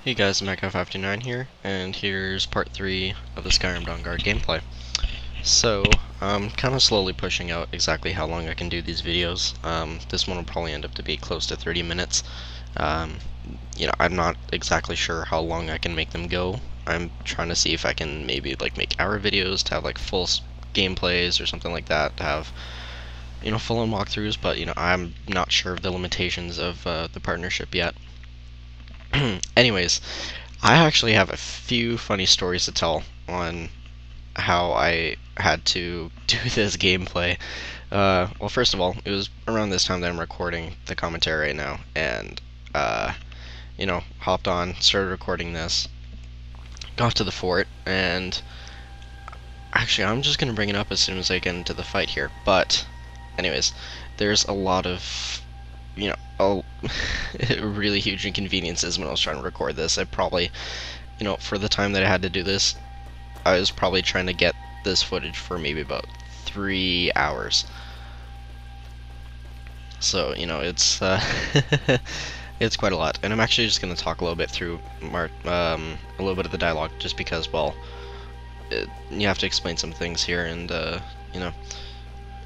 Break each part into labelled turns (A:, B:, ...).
A: Hey guys, Mecha59 here, and here's part 3 of the Skyrim Dawnguard gameplay. So, I'm kind of slowly pushing out exactly how long I can do these videos. This one will probably end up to be close to 30 minutes. Um, I'm not exactly sure how long I can make them go. I'm trying to see if I can maybe like make hour videos to have like full gameplays or something like that, to have full-on walkthroughs, but I'm not sure of the limitations of the partnership yet. Anyways, I actually have a few funny stories to tell on how I had to do this gameplay. Well, first of all, it was around this time that I'm recording the commentary right now, and, hopped on, started recording this, got to the fort, and actually, I'm just gonna bring it up as soon as I get into the fight here, but, anyways, there's a lot of really huge inconveniences when I was trying to record this. I probably, for the time that I had to do this, I was probably trying to get this footage for maybe about 3 hours. So, it's it's quite a lot. And I'm actually just going to talk a little bit through a little bit of the dialogue, just because, well, you have to explain some things here, and,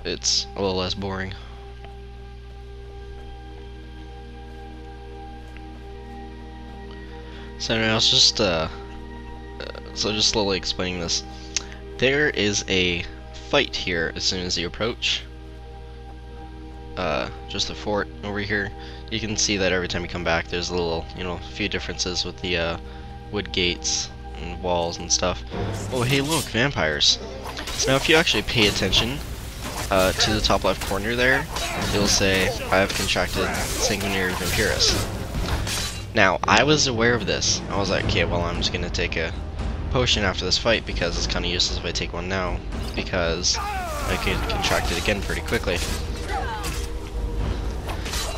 A: it's a little less boring. So anyway, I was just just slowly explaining this. There is a fight here as soon as you approach. Just the fort over here. You can see that every time you come back, there's a little, few differences with the wood gates and walls and stuff. Oh, hey, look, vampires. So now, if you actually pay attention to the top left corner there, it'll say, "I have contracted sanguinary vampiris." Now, I was aware of this. I was like, okay, well, I'm just gonna take a potion after this fight, because it's kind of useless if I take one now, because I could contract it again pretty quickly.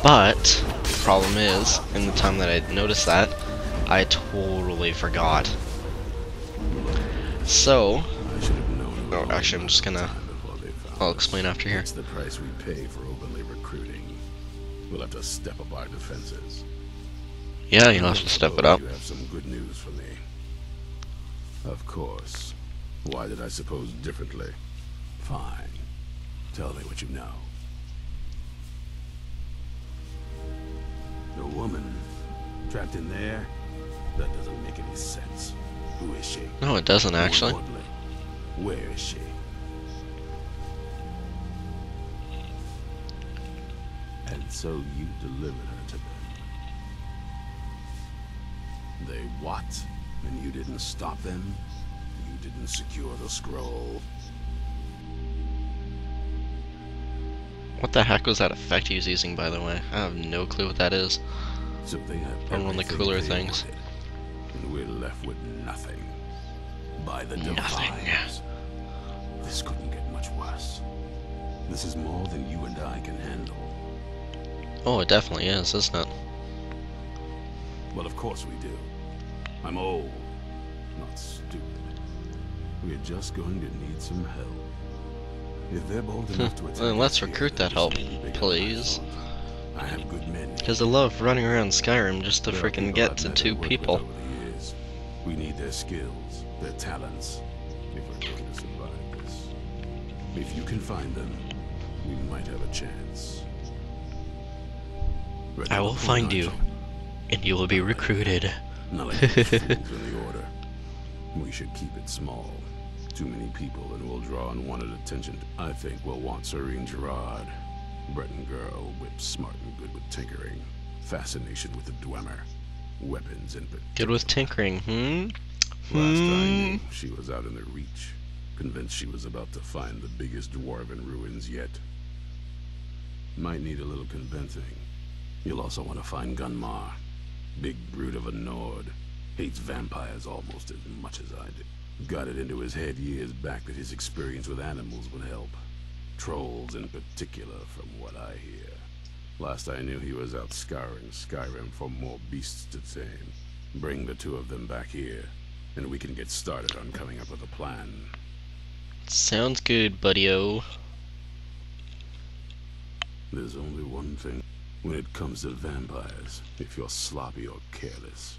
A: But the problem is, in the time that I noticed that, I totally forgot. So, oh, actually, I'm just gonna, I'll explain after here.
B: That's the price we pay for openly recruiting. We'll have to step up our defenses.
A: Yeah, you'll have to step it up.
B: You have some good news for me. Of course. Why did I suppose differently? Fine. Tell me what you know. The woman trapped in there? That doesn't make any sense. Who is she?
A: No, it doesn't actually.
B: Where is she? And so you delivered her to them. They what? And you didn't stop them? You didn't secure the scroll?
A: What the heck was that effect he was using, by the way? I have no clue what that is.
B: So they have
A: One of the cooler things.
B: wanted, and we're left with nothing. By the
A: Nothing.
B: divines. This couldn't get much worse. This is more than you and I can handle.
A: Oh, it definitely is, isn't it?
B: Well, of course we do. I'm old, not stupid. We're just going to need some help. If they're bold enough to attack,
A: Then let's recruit that help, please.
B: I have good men.
A: Because I love running around Skyrim just to freaking get to 2 people.
B: We need their skills, their talents, if we're going to survive this. If you can find them, we might have a chance.
A: I will find you, and you will be recruited.
B: Not like those fools in the order. We should keep it small. Too many people and we'll draw unwanted attention. I think we'll want Serene Gerard. Breton girl, whip smart and good with tinkering. Fascination with the Dwemer. Weapons in particular.
A: Good with tinkering,
B: Last I knew, she was out in the Reach. Convinced she was about to find the biggest dwarven ruins yet. Might need a little convincing. You'll also want to find Gunmar. Big brute of a Nord. Hates vampires almost as much as I do. Got it into his head years back that his experience with animals would help. Trolls in particular, from what I hear. Last I knew, he was out scouring Skyrim for more beasts to tame. Bring the 2 of them back here, and we can get started on coming up with a plan.
A: Sounds good, buddy-o.
B: There's only one thing. When it comes to vampires, if you're sloppy or careless,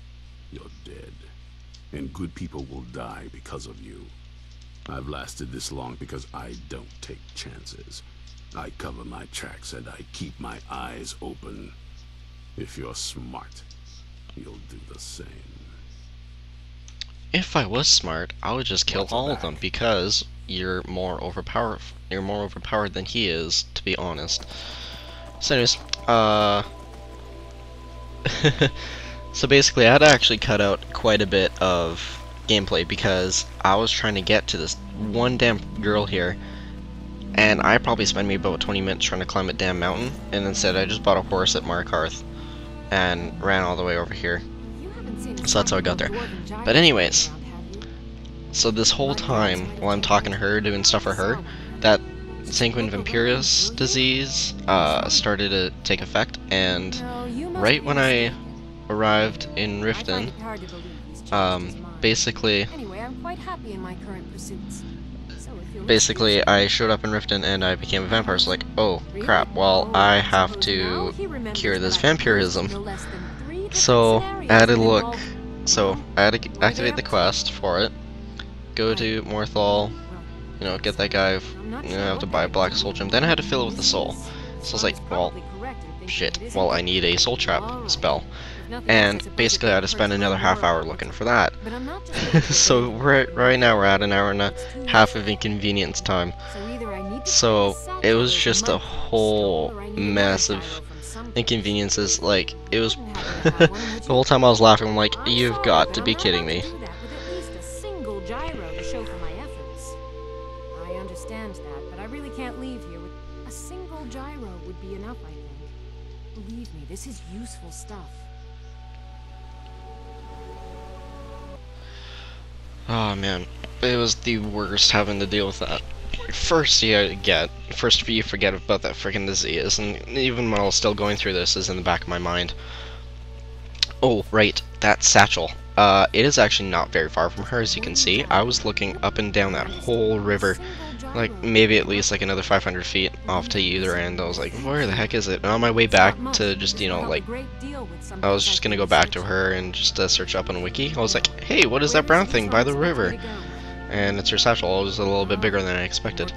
B: You're dead. And good people will die because of you. I've lasted this long because I don't take chances. I cover my tracks and I keep my eyes open. If you're smart, you'll do the same.
A: If I was smart, I would just kill all of them because you're more overpowered. You're more overpowered than he is, to be honest. So, anyways, so basically, I had to actually cut out quite a bit of gameplay because I was trying to get to this one damn girl here, and I probably spent maybe about 20 minutes trying to climb a damn mountain, and instead I just bought a horse at Markarth and ran all the way over here. So that's how I got there. But anyways, so this whole time while I'm talking to her, doing stuff for her, that sanguine vampirus disease started to take effect, and right when I arrived in Riften, basically I showed up in Riften and I became a vampire. So like, oh crap, well I have to cure this vampirism. So I had to look, so I had to activate the quest for it, go to Morthal, you know, get that guy, you know, have to buy a black soul gem, then I had to fill it with a soul. So I was like, well, shit, well I need a soul trap spell. And basically I had to spend another half hour looking for that. So right now we're at an hour and a half of inconvenience time. So it was just a whole mess of inconveniences. Like, it was the whole time I was laughing, I'm like, you've got to be kidding me.
C: I understand that, but I really can't leave here with a single gyro would be enough, I think. Believe me, this is useful stuff.
A: Oh man, it was the worst having to deal with that. First you forget about that freaking disease, and even while still going through this is in the back of my mind. Oh, right, that satchel. It is actually not very far from her, as you can see. I was looking up and down that whole river, like maybe at least like another 500 feet off to either end. I was like, where the heck is it? And on my way back to just, you know, like, I was just gonna go back to her and just search up on Wiki. I was like, hey, what is that brown thing by the river? And it's her satchel. It was a little bit bigger than I expected.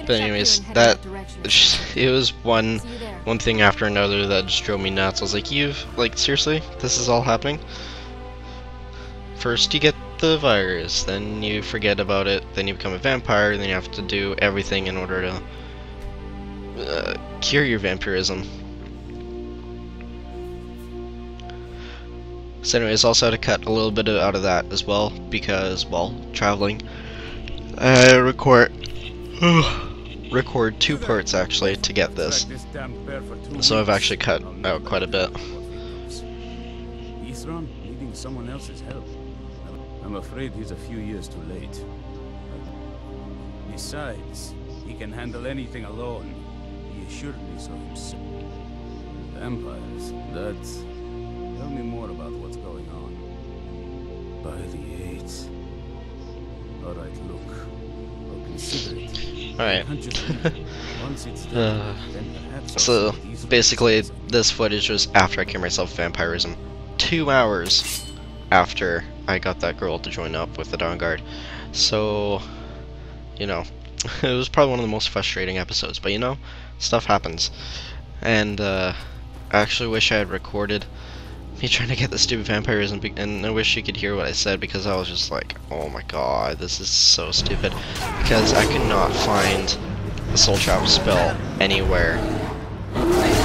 A: But anyways, that, it was one thing after another that just drove me nuts. I was like, like, seriously? This is all happening? First you get the virus, then you forget about it, then you become a vampire, then you have to do everything in order to cure your vampirism. So anyways, also had to cut a little bit out of that as well, because while traveling, I record 2 parts actually to get this. So I've actually cut out quite a bit.
D: Isran needing someone else's help. I'm afraid he's a few years too late. Besides, he can handle anything alone. He assured me so himself. Vampires, that's... Tell me more about what's going on. By the 8th. Alright, look. I'll consider it.
A: Alright. So, basically, this footage was after I cured myself vampirism. 2 hours after I got that girl to join up with the Dawnguard. So, you know, it was probably one of the most frustrating episodes, but you know, stuff happens. And, I actually wish I had recorded me trying to get the stupid vampirism, and I wish you could hear what I said, because I was just like, oh my god, this is so stupid. Because I could not find the soul trap spell anywhere.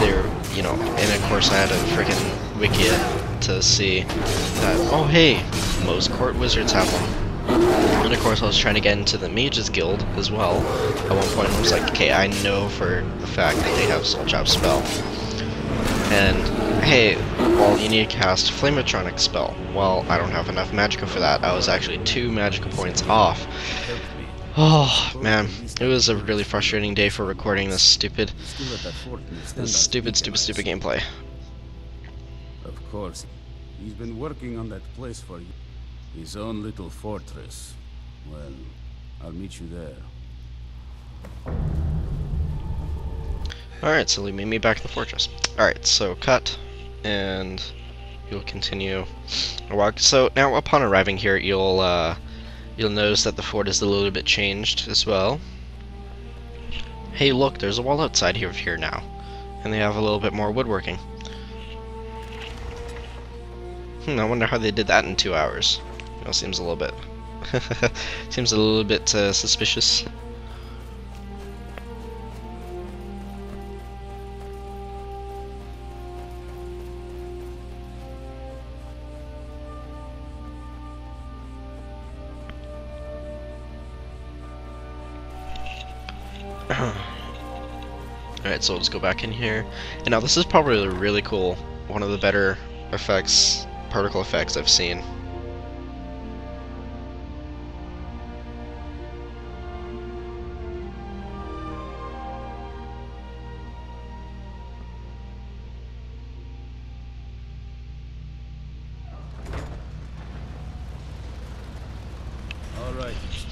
A: There, you know, and of course I had to freaking wiki it to see that, oh hey, most court wizards have one. And of course I was trying to get into the Mages Guild as well. At one point I was like, okay, I know for the fact that they have soul trap spell. And, hey, well, you need to cast Flametronic spell. Well, I don't have enough magicka for that. I was actually 2 magicka points off. Oh, man. It was a really frustrating day for recording this stupid gameplay.
D: Of course. He's been working on that place for you. His own little fortress. Well, I'll meet you there.
A: Alright, so leave me back in the fortress. Alright, so cut. and you'll continue a walk. So now, upon arriving here, you'll notice that the fort is a little bit changed as well. Hey, look, there's a wall outside here now, and they have a little bit more woodworking. I wonder how they did that in 2 hours. You know, seems a little bit suspicious. Alright, so let's go back in here. And now this is probably really cool. One of the better effects, particle effects I've seen.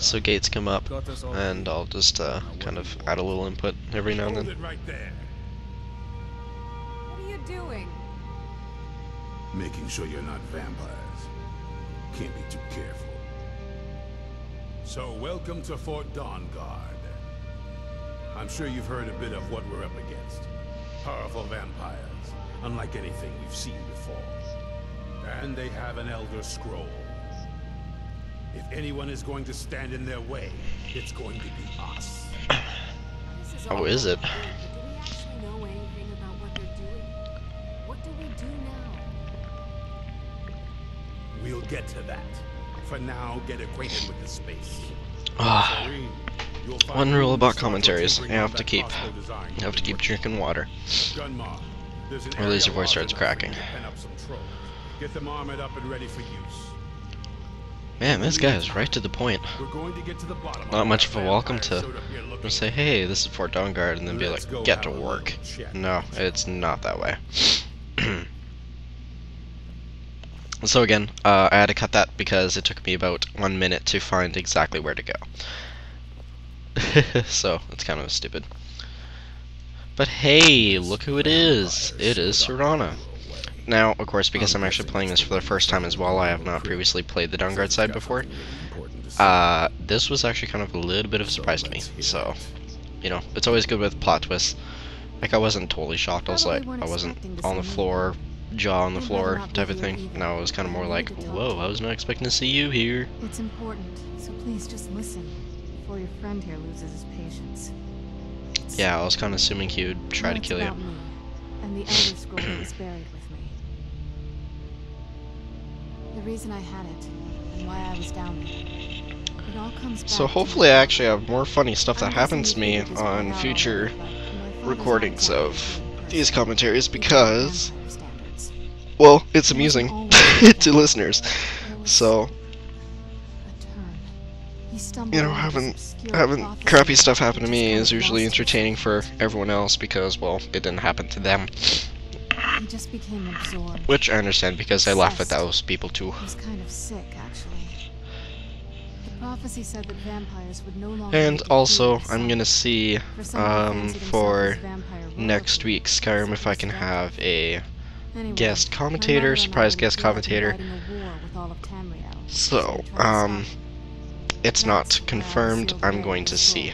A: So gates come up, and I'll just kind of add a little input every now and then.
B: Right there.
C: What are you doing?
B: Making sure you're not vampires. Can't be too careful. So, welcome to Fort Dawnguard. I'm sure you've heard a bit of what we're up against. Powerful vampires, unlike anything we've seen before. And they have an Elder Scroll. If anyone is going to stand in their way, it's going to be us.
A: Oh, is it?
C: Do we actually know anything about what they're doing? What do we do now?
B: We'll get to that. For now, get acquainted with the space.
A: One rule about commentaries: you have to keep drinking water, or at least your voice starts cracking.
B: Get them armored up and ready for use.
A: Man, this guy is right to the point. Not much of a welcome to just say, hey, this is Fort Dawnguard, and then be like, get to work. No, it's not that way. So again, I had to cut that because it took me about 1 minute to find exactly where to go. So, it's kind of stupid. But hey, look who it is! It is Serana. Now, of course, because I'm actually playing this for the first time as well, I have not previously played the Dawnguard side before. This was actually kind of a little bit of a surprise to me, so, you know, it's always good with plot twists. Like, I wasn't totally shocked, I wasn't on the floor, jaw on the floor type of thing. No, it was kind of more like, whoa, I was not expecting to see you here.
C: It's important, so please just listen before your friend here loses his patience.
A: Yeah, I was kind of assuming he would try to kill you.
C: And the Elder Scroll is buried with me. The reason I had it, and why I was down there. It all comes back.
A: So hopefully I actually have more funny stuff that happens to me on future recordings of these commentaries, because, well, it's amusing to listeners. So, you know, having crappy stuff happen to me is usually entertaining for everyone else because, well, it didn't happen to them.
C: He just became absorbed.
A: Which I understand, because I laugh at those people too.
C: He was kind of sick, actually. The prophecy said that vampires would no longer.
A: And also, I'm gonna see for next week's Skyrim if I can have a guest commentator, surprise guest commentator. So, it's not confirmed. I'm going to see,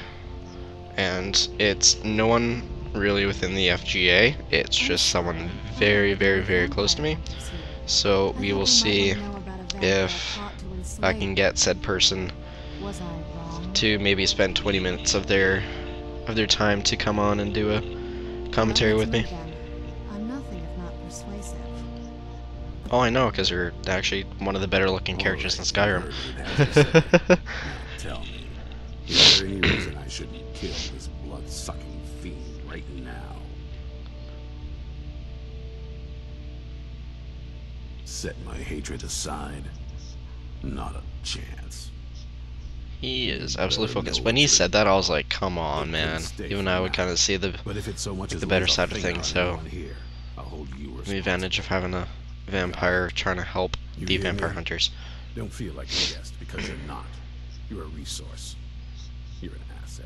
A: and it's no one really within the FGA. It's just someone very, very, very close to me. So we will see if I can get said person to maybe spend 20 minutes of their time to come on and do a commentary with me. Oh, I know, because you're actually one of the better looking characters in Skyrim.
B: Tell me, is there any reason I shouldn't kill this blood-sucking fiend right now? Set my hatred aside? Not a chance.
A: He is absolutely focused. When he said that, I was like, come on, man. Even I would kind of see the better side of things, so the advantage of having a vampire trying to help the vampire hunters.
B: Don't feel like a guest, because you're not. You're a resource. You're an asset.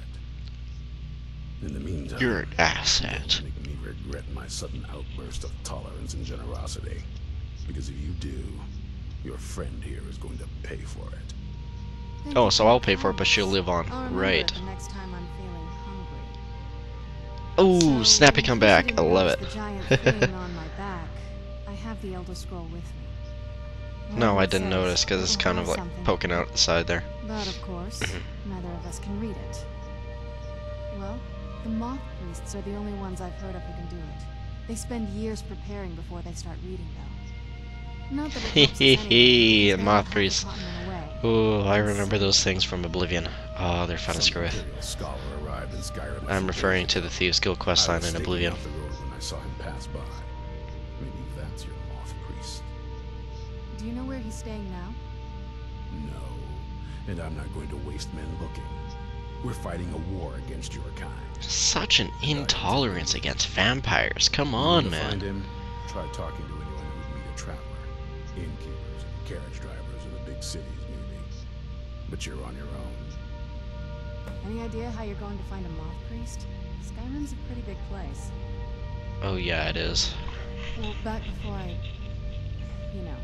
B: In the meantime,
A: You're an asset.
B: don't make me regret my sudden outburst of tolerance and generosity. Because if you do, your friend here is going to pay for it.
C: Thank
A: Oh,
C: you
A: so
C: for
A: I'll
C: your
A: pay for it, but she'll
C: kindness.
A: live on.
C: I'll remember
A: Right.
C: it the next time I'm feeling hungry.
A: Oh,
C: So,
A: snappy
C: in
A: come
C: case you
A: back. I
C: didn't
A: love
C: notice
A: it.
C: the giant thing on my back, I have the Elder Scroll with me.
A: No,
C: Whatever
A: I
C: it
A: didn't
C: says,
A: notice because
C: it
A: it's
C: will
A: kind of
C: have
A: like
C: something.
A: poking out the side there.
C: But of course,
A: Mm-hmm.
C: neither of us can read it. Well, the moth priests are the only ones I've heard of who can do it. They spend years preparing before they start reading, though. Not that it helps us anyway, because they're
A: Moth
C: half the
A: priests.
C: continent away.
A: Oh, I
C: And
A: remember
C: so-
A: those things from Oblivion. Oh, they're fun to
B: Some
A: screw with.
B: Imperial scholar arrived in Skyrim.
A: I'm referring to the Thieves Guild
B: I
A: questline
B: was
A: in
B: staking
A: Oblivion.
B: out the road when I saw him pass by. Maybe that's your moth priest.
C: Do you know where he's staying now?
B: No, and I'm not going to waste men looking. We're fighting a war against your kind.
A: Such an intolerance against vampires. Come
B: You
A: on,
B: want to find
A: man.
B: him? Try talking to anyone who would meet a traveler. Innkeepers and carriage drivers in the big cities, maybe. But you're on your own.
C: Any idea how you're going to find a moth priest? Skyrim's a pretty big place.
A: Oh yeah, it is.
C: Well, back before you know,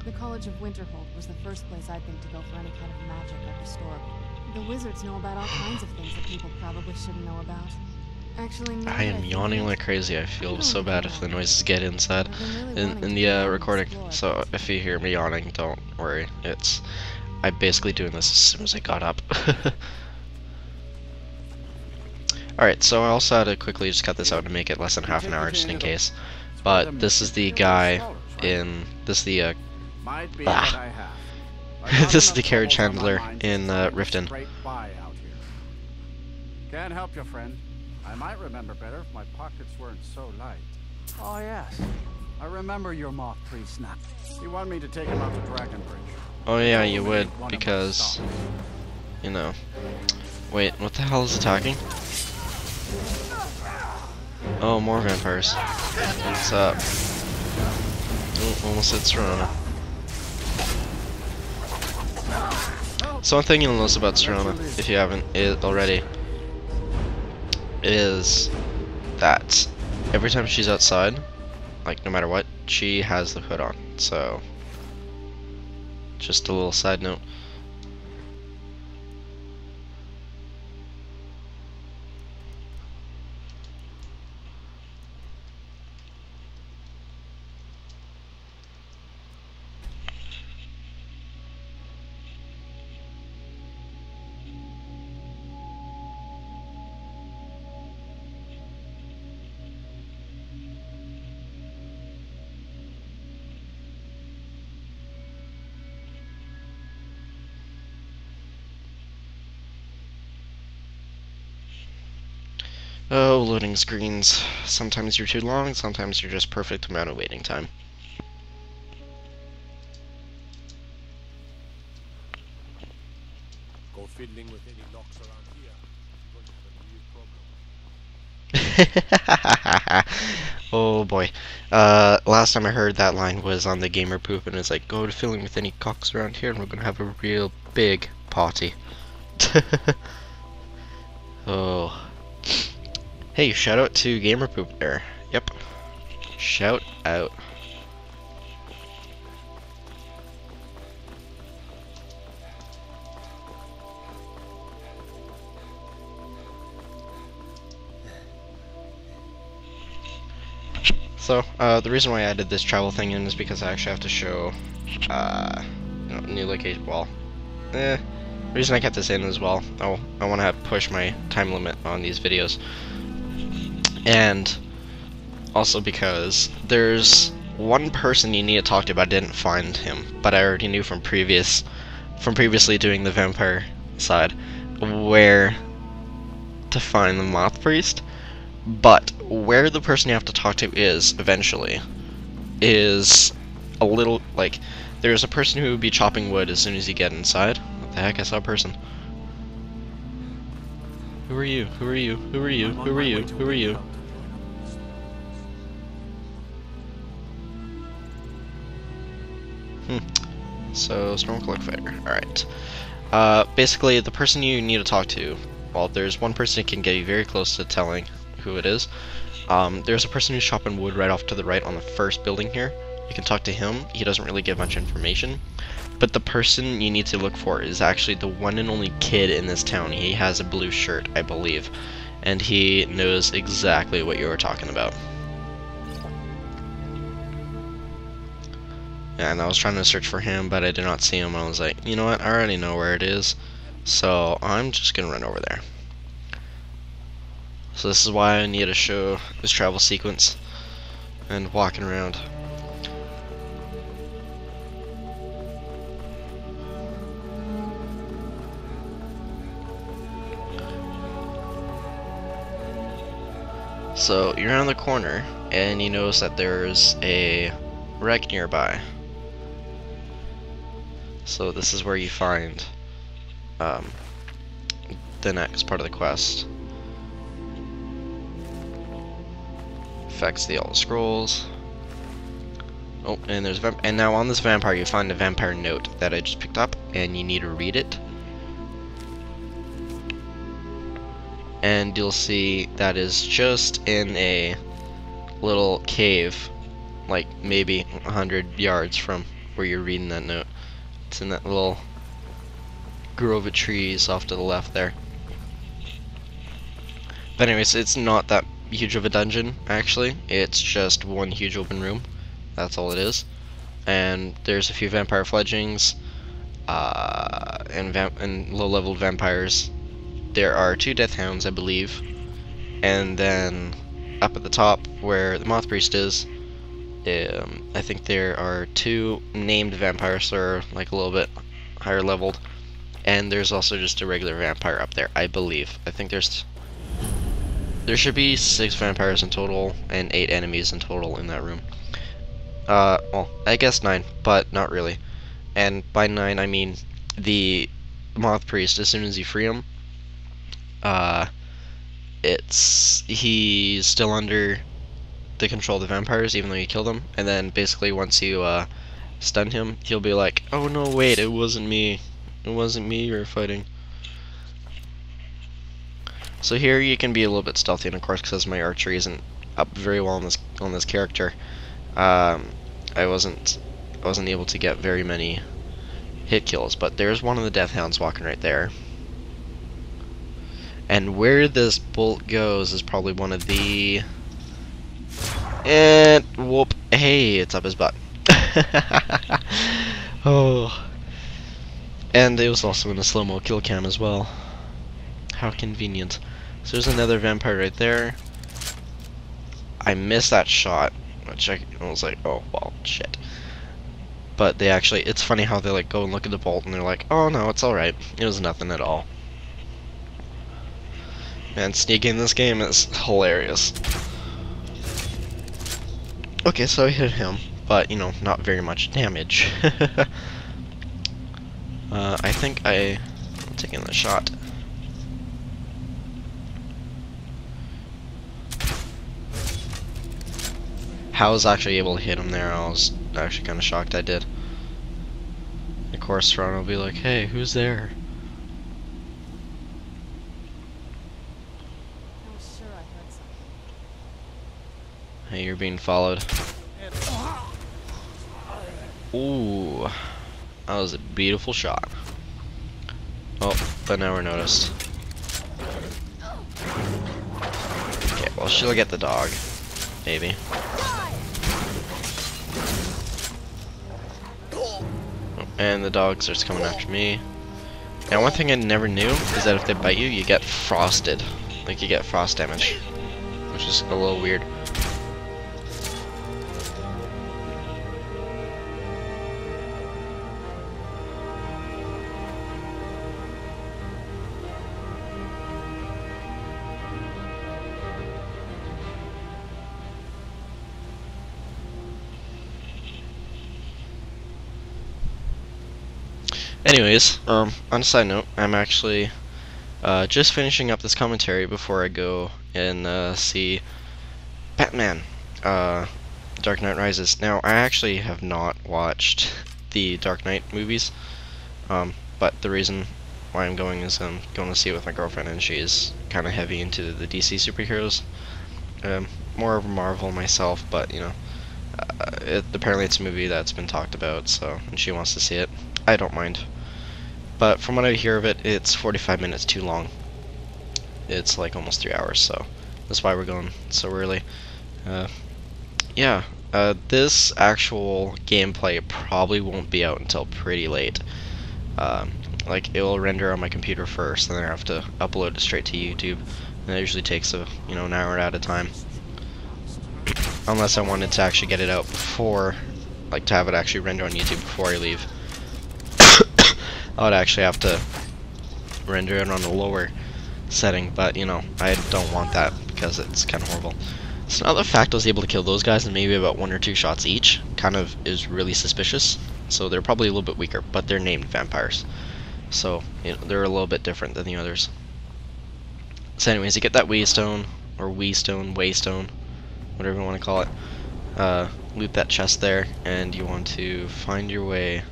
C: the College of Winterhold was the first place I'd think to go for any kind of magic or historical. The wizards know about all kinds of things that people probably shouldn't know about. Actually, now
A: I
C: that
A: am
C: think
A: yawning
C: of it,
A: like crazy. I feel
C: don't
A: so bad
C: know.
A: if the noises get inside
C: I've been really
A: in
C: wanting to
A: the
C: go out and
A: recording.
C: explore.
A: So if you hear me yawning, don't worry. I'm basically doing this as soon as I got up. Alright, so I also had to quickly just cut this out to make it less than half an hour just in case. But this is the guy in
D: Might be
A: Ah.
D: what I have. I got
A: this is
D: enough
A: the carriage
D: troubles on my
A: handler
D: mind to
A: in
D: try and
A: Riften.
D: scrape by out here. Can't help you, friend. I might remember better if my pockets weren't so light. Oh yes, I remember your moth priest now. You want me to take him out to Dragonbridge?
A: Oh yeah, you
D: Only
A: would,
D: one of my
A: because,
D: stock.
A: you know. Wait, what the hell is attacking? Oh, more vampires. What's up? Oh, almost hit Serana. So one thing you'll notice about Serana, if you haven't already, is that every time she's outside, like no matter what, she has the hood on. So, just a little side note. Oh, loading screens. Sometimes you're too long, sometimes you're just perfect amount of waiting time.
E: Go fiddling with any knocks around here. Going to have a new problem.
A: Oh boy. Last time I heard that line was on the Gamer Poop, and it's like, go to filling with any cocks around here and we're gonna have a real big party. Oh. Hey, shout out to Gamer Poop there. Yep. Shout out. So, the reason why I added this travel thing in is because I actually have to show, new location. Well, the reason I kept this in as well, I want to push my time limit on these videos, and also because there's one person you need to talk to, but I didn't find him, but I already knew from previously doing the vampire side where to find the moth priest. But where the person you have to talk to is, eventually, is a little, like, there's a person who would be chopping wood as soon as you get inside. What the heck, I saw a person. Who are you? Who are you? Who are you? Who are you? Who are you? So, Stormcloak Fighter. Alright. Basically, the person you need to talk to well, there's one person who can get you very close to telling who it is. There's a person who's chopping wood right off to the right on the first building here. You can talk to him. He doesn't really give much information. But the person you need to look for is actually the one and only kid in this town. He has a blue shirt, I believe. And he knows exactly what you were talking about. And I was trying to search for him, but I did not see him. I was like, you know what? I already know where it is. So I'm just going to run over there. So this is why I need to show this travel sequence and walking around. So you're around the corner and you notice that there's a wreck nearby. So this is where you find the next part of the quest. Affects the Elder Scrolls. Oh, and there's and now on this vampire you find a vampire note that I just picked up, and you need to read it. And you'll see that is just in a little cave, like maybe 100 yards from where you're reading that note. It's in that little grove of trees off to the left there. But anyways, it's not that huge of a dungeon, actually. It's just one huge open room. That's all it is. And there's a few vampire fledglings and low-level vampires. There are 2 death hounds, I believe. And then up at the top where the moth priest is, I think there are 2 named vampires that are like a little bit higher leveled. And there's also just a regular vampire up there, I believe. I think there should be 6 vampires in total and 8 enemies in total in that room. Well, I guess 9, but not really. And by 9, I mean the moth priest, as soon as you free him, he's still under the control of the vampires, even though you killed him. And then basically once you stun him, he'll be like, "Oh no, wait, it wasn't me. It wasn't me you were fighting." So here you can be a little bit stealthy, and of course, because my archery isn't up very well on this character, I wasn't able to get very many hit kills. But there's one of the death hounds walking right there. And where this bolt goes is probably one of the... And whoop! Hey, it's up his butt. Oh. And it was also in a slow-mo kill cam as well. How convenient. So there's another vampire right there. I missed that shot, which I was like, oh, well, shit. But they actually, it's funny how they like go and look at the bolt and they're like, oh no, it's alright. It was nothing at all. Man, sneaking in this game is hilarious. Okay, so I hit him, but, you know, not very much damage. I think I'm taking the shot. How I was actually able to hit him there, I was actually kind of shocked I did. Of course, Ron will be like, hey, who's there?
C: I was sure I heard something.
A: Hey, you're being followed. Ooh, that was a beautiful shot. Oh, but now we're noticed. Okay, well, she'll get the dog. Maybe. And the dog starts coming after me. Now, one thing I never knew is that if they bite you, you get frosted. Like, you get frost damage. Which is a little weird. Anyways, on a side note, I'm actually just finishing up this commentary before I go and see Batman, Dark Knight Rises. Now, I actually have not watched the Dark Knight movies, but the reason why I'm going is I'm going to see it with my girlfriend, and she's kind of heavy into the DC superheroes. More of a Marvel myself, but you know, apparently it's a movie that's been talked about, so, and she wants to see it. I don't mind. But from what I hear of it, it's 45 minutes too long. It's like almost 3 hours, so that's why we're going so early. Yeah, this actual gameplay probably won't be out until pretty late. Like, it will render on my computer first, and then I have to upload it straight to YouTube. And that usually takes an hour at a time. Unless I wanted to actually get it out before, like to have it actually render on YouTube before I leave. I would actually have to render it on a lower setting, but you know, I don't want that because it's kind of horrible. So now the fact I was able to kill those guys in maybe about 1 or 2 shots each kind of is really suspicious. So they're probably a little bit weaker, but they're named vampires. So, you know, they're a little bit different than the others. So anyways, you get that Waystone, or Waystone, whatever you want to call it. Loot that chest there, and you want to find your way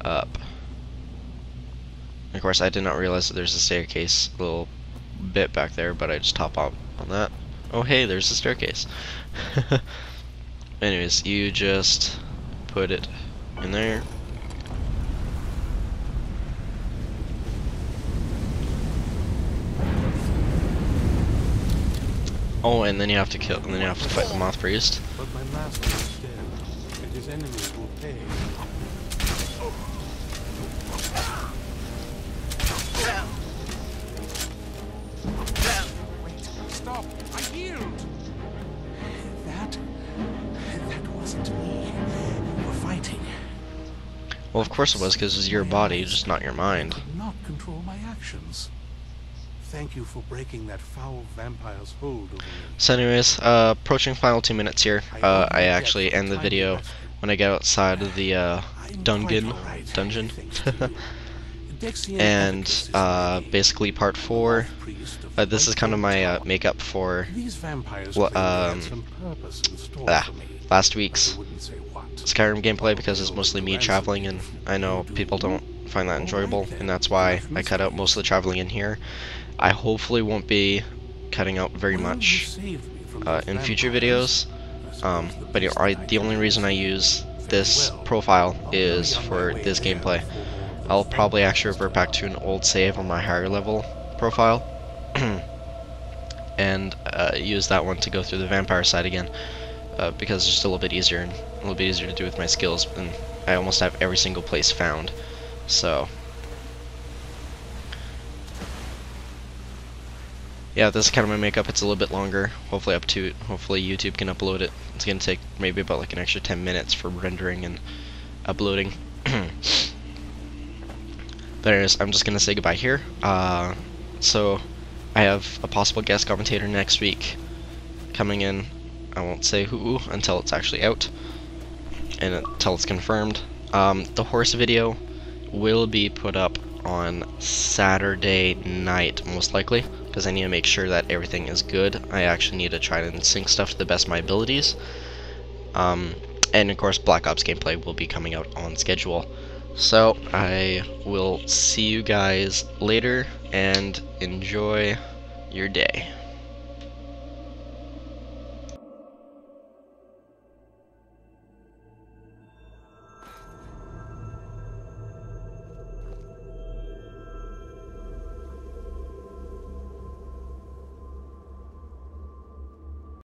A: up. Of course, I did not realize that there's a staircase a little bit back there, but I just hop up on that. Oh hey, there's a staircase. Anyways, you just put it in there. Oh, and then you have to kill, and then you have to fight the Moth Priest.
E: But my master is dead, and his enemies will pay. Wait, stop! I healed! That wasn't me. You were fighting.
A: Well, of course it was, because it was your body, just not your mind.
E: I could not control my actions. Thank you for breaking that foul vampire's hold over me.
A: So anyways, approaching final 2 minutes here. I actually end the video when I get outside of the dungeon. And basically part 4, this is kind of my makeup for last week's Skyrim gameplay, because it's mostly me traveling, and I know people don't find that enjoyable, and that's why I cut out most of the traveling in here. I hopefully won't be cutting out very much in future videos, but you know, the only reason I use this profile is for this gameplay. I'll probably actually revert back to an old save on my higher level profile and use that one to go through the vampire side again, because it's just a little bit easier and a little bit easier to do with my skills, and I almost have every single place found. So yeah, this is kind of my makeup. It's a little bit longer. Hopefully YouTube can upload it. It's gonna take maybe about like an extra 10 minutes for rendering and uploading. But anyways, I'm just gonna say goodbye here. So I have a possible guest commentator next week coming in. I won't say who until it's actually out and until it's confirmed. The horse video will be put up on Saturday night, most likely, because I need to make sure that everything is good. I actually need to try and sync stuff to the best of my abilities. And of course, Black Ops gameplay will be coming out on schedule. So I will see you guys later, and enjoy your day.